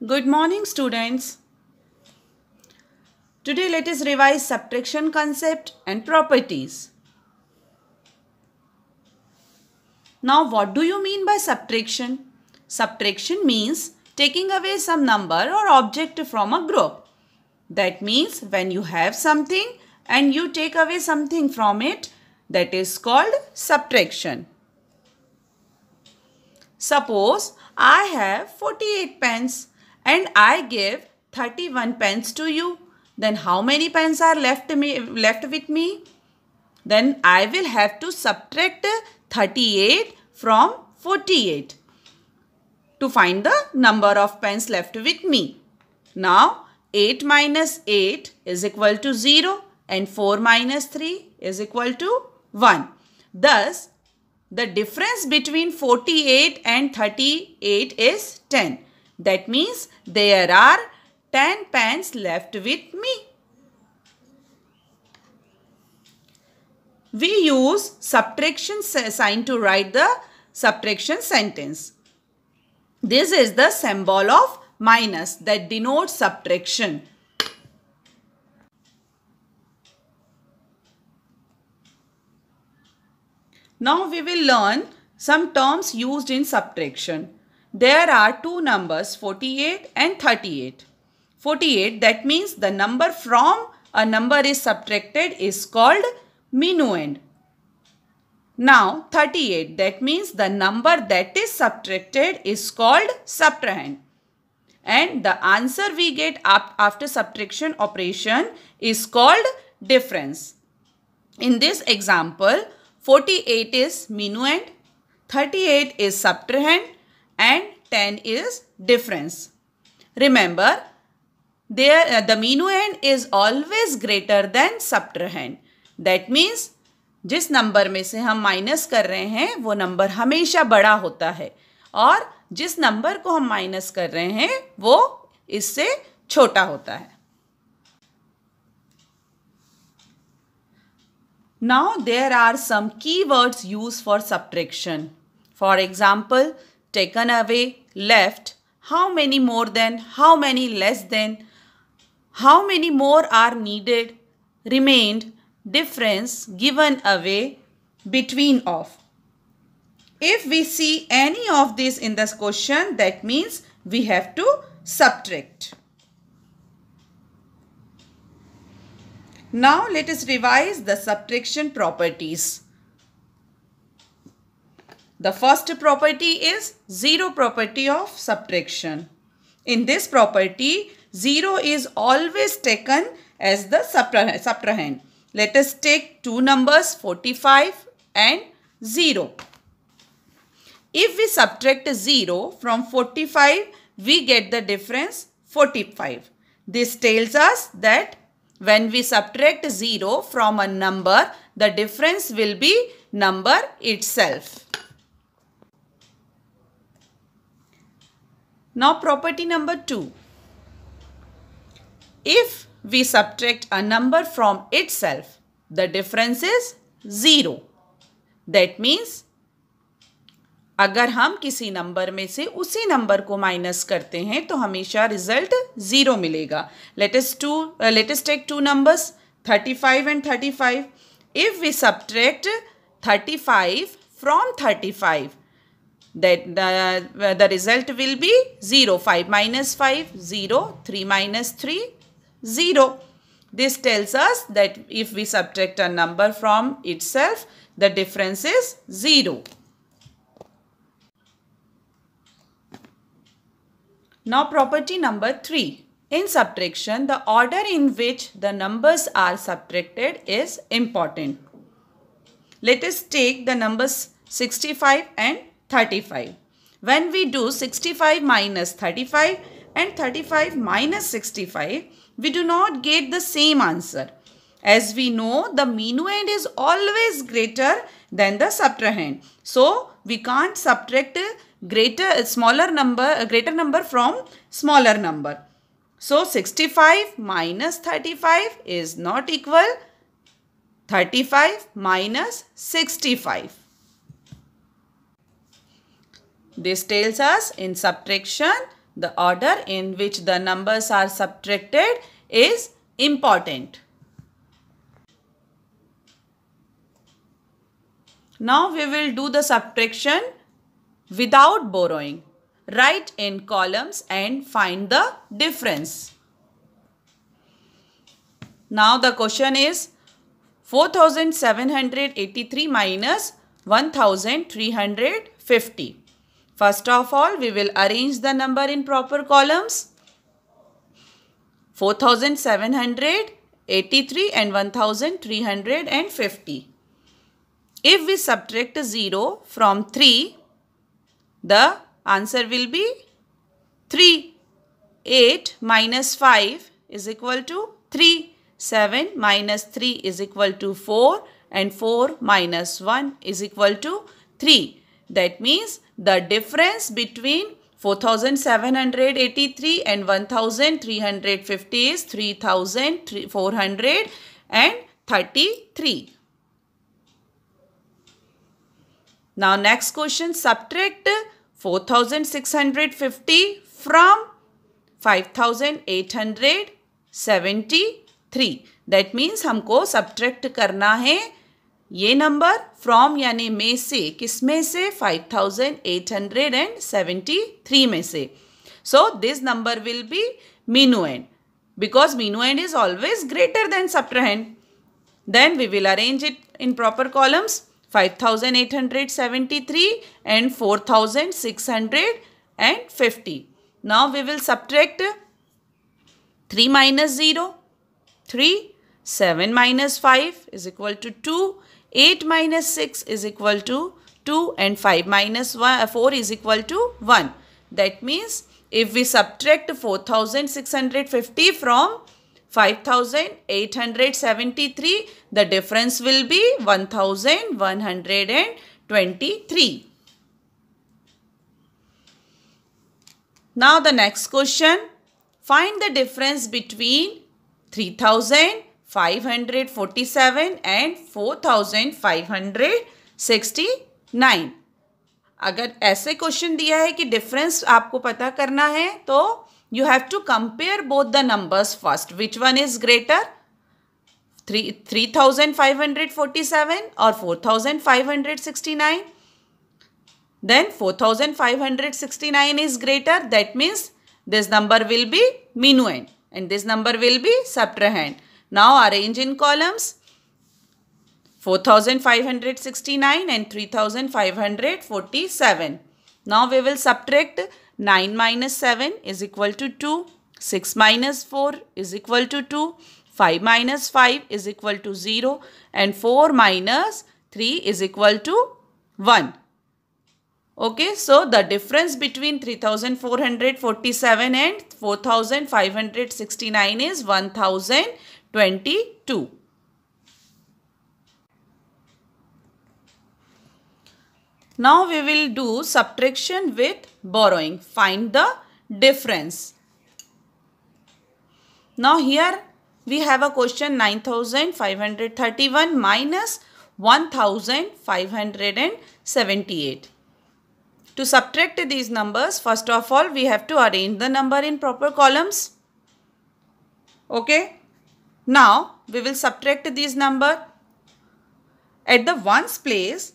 Good morning, students. Today let us revise subtraction concept and properties. Now, what do you mean by subtraction? Subtraction means taking away some number or object from a group. That means when you have something and you take away something from it, that is called subtraction. Suppose I have 48 pens and I give 31 pens to you. Then how many pens are left with me? Then I will have to subtract 38 from 48 to find the number of pens left with me. Now 8 minus 8 is equal to 0 and 4 minus 3 is equal to 1. Thus, the difference between 48 and 38 is 10. That means there are 10 pens left with me. We use subtraction sign to write the subtraction sentence. This is the symbol of minus that denotes subtraction. Now we will learn some terms used in subtraction. There are two numbers 48 and 38. 48, that means the number from a number is subtracted is called minuend. Now 38, that means the number that is subtracted is called subtrahend. And the answer we get after subtraction operation is called difference. In this example, 48 is minuend, 38 is subtrahend and 10 is difference. Remember, the minuend is always greater than subtrahend. That means जिस number में से हम minus कर रहे हैं वो number हमेशा बड़ा होता है और जिस नंबर को हम माइनस कर रहे हैं वो इससे छोटा होता है. Now there are some keywords used for subtraction. For example, taken away, left, how many more than, how many less than, how many more are needed, remained, difference, given away, between of. If we see any of this in this question, that means we have to subtract. Now let us revise the subtraction properties. The first property is zero property of subtraction. In this property, 0 is always taken as the subtrahend. Let us take two numbers 45 and 0. If we subtract 0 from 45, we get the difference 45. This tells us that when we subtract 0 from a number, the difference will be number itself. Now property number 2. If we subtract a number from itself, the difference is 0. That means अगर हम किसी number में से उसी number को minus करते हैं तो हमेशा रिजल्ट 0 मिलेगा. Let us take two numbers 35 and 35. If we subtract 35 from 35, that the result will be 0. 5 minus 5, 0. 3 minus 3, 0. This tells us that if we subtract a number from itself, the difference is 0. Now property number 3. In subtraction, the order in which the numbers are subtracted is important. Let us take the numbers 65 and 35. When we do 65 minus 35 and 35 minus 65, we do not get the same answer. As we know, the minuend is always greater than the subtrahend. So we can't subtract greater number from smaller number. So 65 minus 35 is not equal 35 minus 65. This tells us in subtraction The order in which the numbers are subtracted is important. Now we will do the subtraction without borrowing. Write in columns and find the difference. Now the question is 4783 minus 1350. First of all, we will arrange the number in proper columns. 4783 and 1350. If we subtract 0 from 3, the answer will be 3. 8 minus 5 is equal to 3. 7 minus 3 is equal to 4 and 4 minus 1 is equal to 3. That means the difference between 4783 and 1350 is 3433. Now next question, subtract 4650 from 5873. That means हमको subtract करना है ये number from यानी में से, किस में से, 5873 में से. So this number will be minuend because minuend is always greater than subtrahend. Then we will arrange it in proper columns. 5873 and 4650. Now we will subtract 3 minus 0, 3, 7 minus 5 is equal to 2, 8 minus 6 is equal to 2 and 5 minus 4 is equal to 1. That means if we subtract 4650 from 5873, the difference will be 1123. Now the next question, find the difference between 3547 and 4569. अगर ऐसे question दिया है कि difference आपको पता करना है तो you have to compare both the numbers first. Which one is greater? 3547 or 4569? Then 4569 is greater. That means this number will be minuend and this number will be subtrahend. Now arrange in columns. 4569 and 3547. Now we will subtract 9 minus 7 is equal to 2. 6 minus 4 is equal to 2. 5 minus 5 is equal to 0. And 4 minus 3 is equal to 1. Okay, so the difference between 3447 and 4569 is 1022. Now we will do subtraction with borrowing. Find the difference. Now here we have a question 9531 minus 1578. To subtract these numbers, first of all we have to arrange the number in proper columns. Okay. Now we will subtract these number. At the ones place,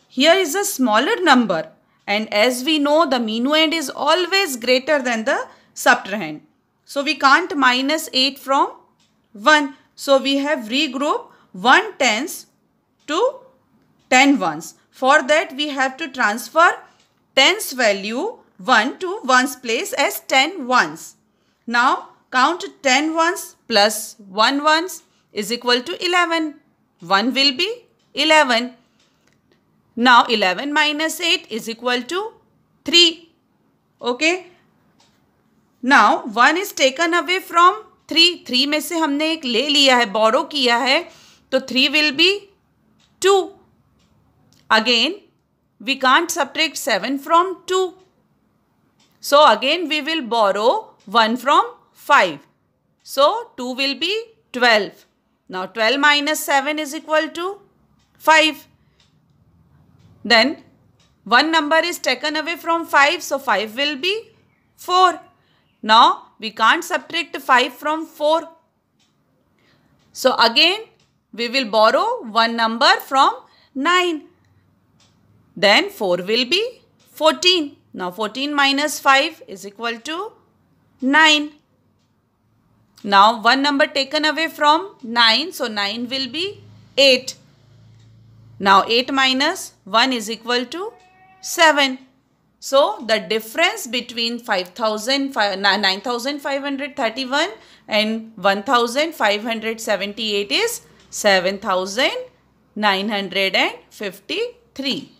here is a smaller number and as we know the minuend is always greater than the subtrahend. So we can't minus 8 from 1. So we have regrouped 1 tens to 10 ones. For that we have to transfer tens value 1 to ones place as 10 ones. Now count 10 ones plus 1 ones is equal to 11. 1 will be 11. Now 11 minus 8 is equal to 3. Okay. Now 1 is taken away from 3. 3 में से हमने एक ले लिया है, borrow किया है, तो 3 will be 2. Again, we can't subtract 7 from 2. So again we will borrow 1 from 5. So 2 will be 12. Now 12 minus 7 is equal to 5. Then one number is taken away from 5. So 5 will be 4. Now we can't subtract 5 from 4. So again we will borrow one number from 9. Then 4 will be 14. Now 14 minus 5 is equal to 9. Now one number taken away from 9. So 9 will be 8. Now 8 minus 1 is equal to 7. So the difference between 9,531 and 1,578 is 7,953.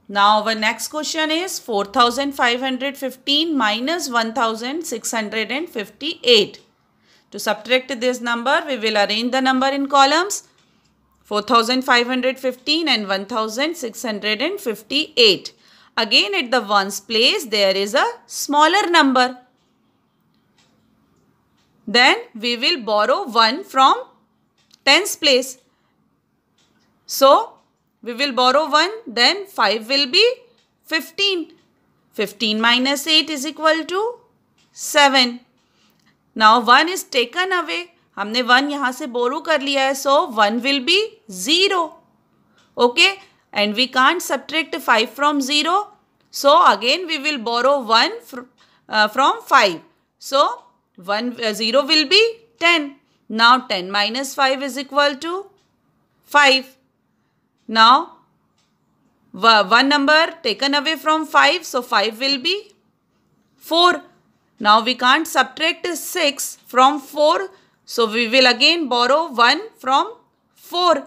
Now our next question is 4,515 minus 1,658. To subtract this number, we will arrange the number in columns 4,515 and 1,658. Again at the ones place there is a smaller number. Then we will borrow 1 from tens place. So we will borrow 1, then 5 will be 15. 15 minus 8 is equal to 7. Now 1 is taken away. हमने 1 यहाँ से borrow कर लिया है. So 1 will be 0. Okay. And we can't subtract 5 from 0. So again we will borrow 1 from 5. So 0 will be 10. Now 10 minus 5 is equal to 5. Now, one number taken away from 5, so 5 will be 4. Now, we can't subtract 6 from 4, so we will again borrow 1 from 4.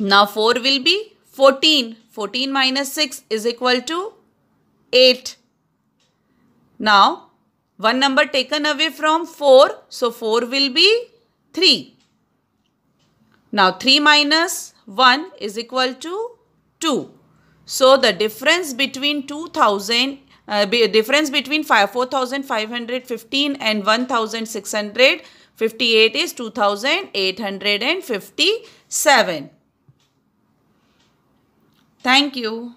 Now, 4 will be 14. 14 minus 6 is equal to 8. Now, one number taken away from 4, so 4 will be 3. Now, 3 minus 1 is equal to 2. So the difference between 4,515 and 1,658 is 2,857. Thank you.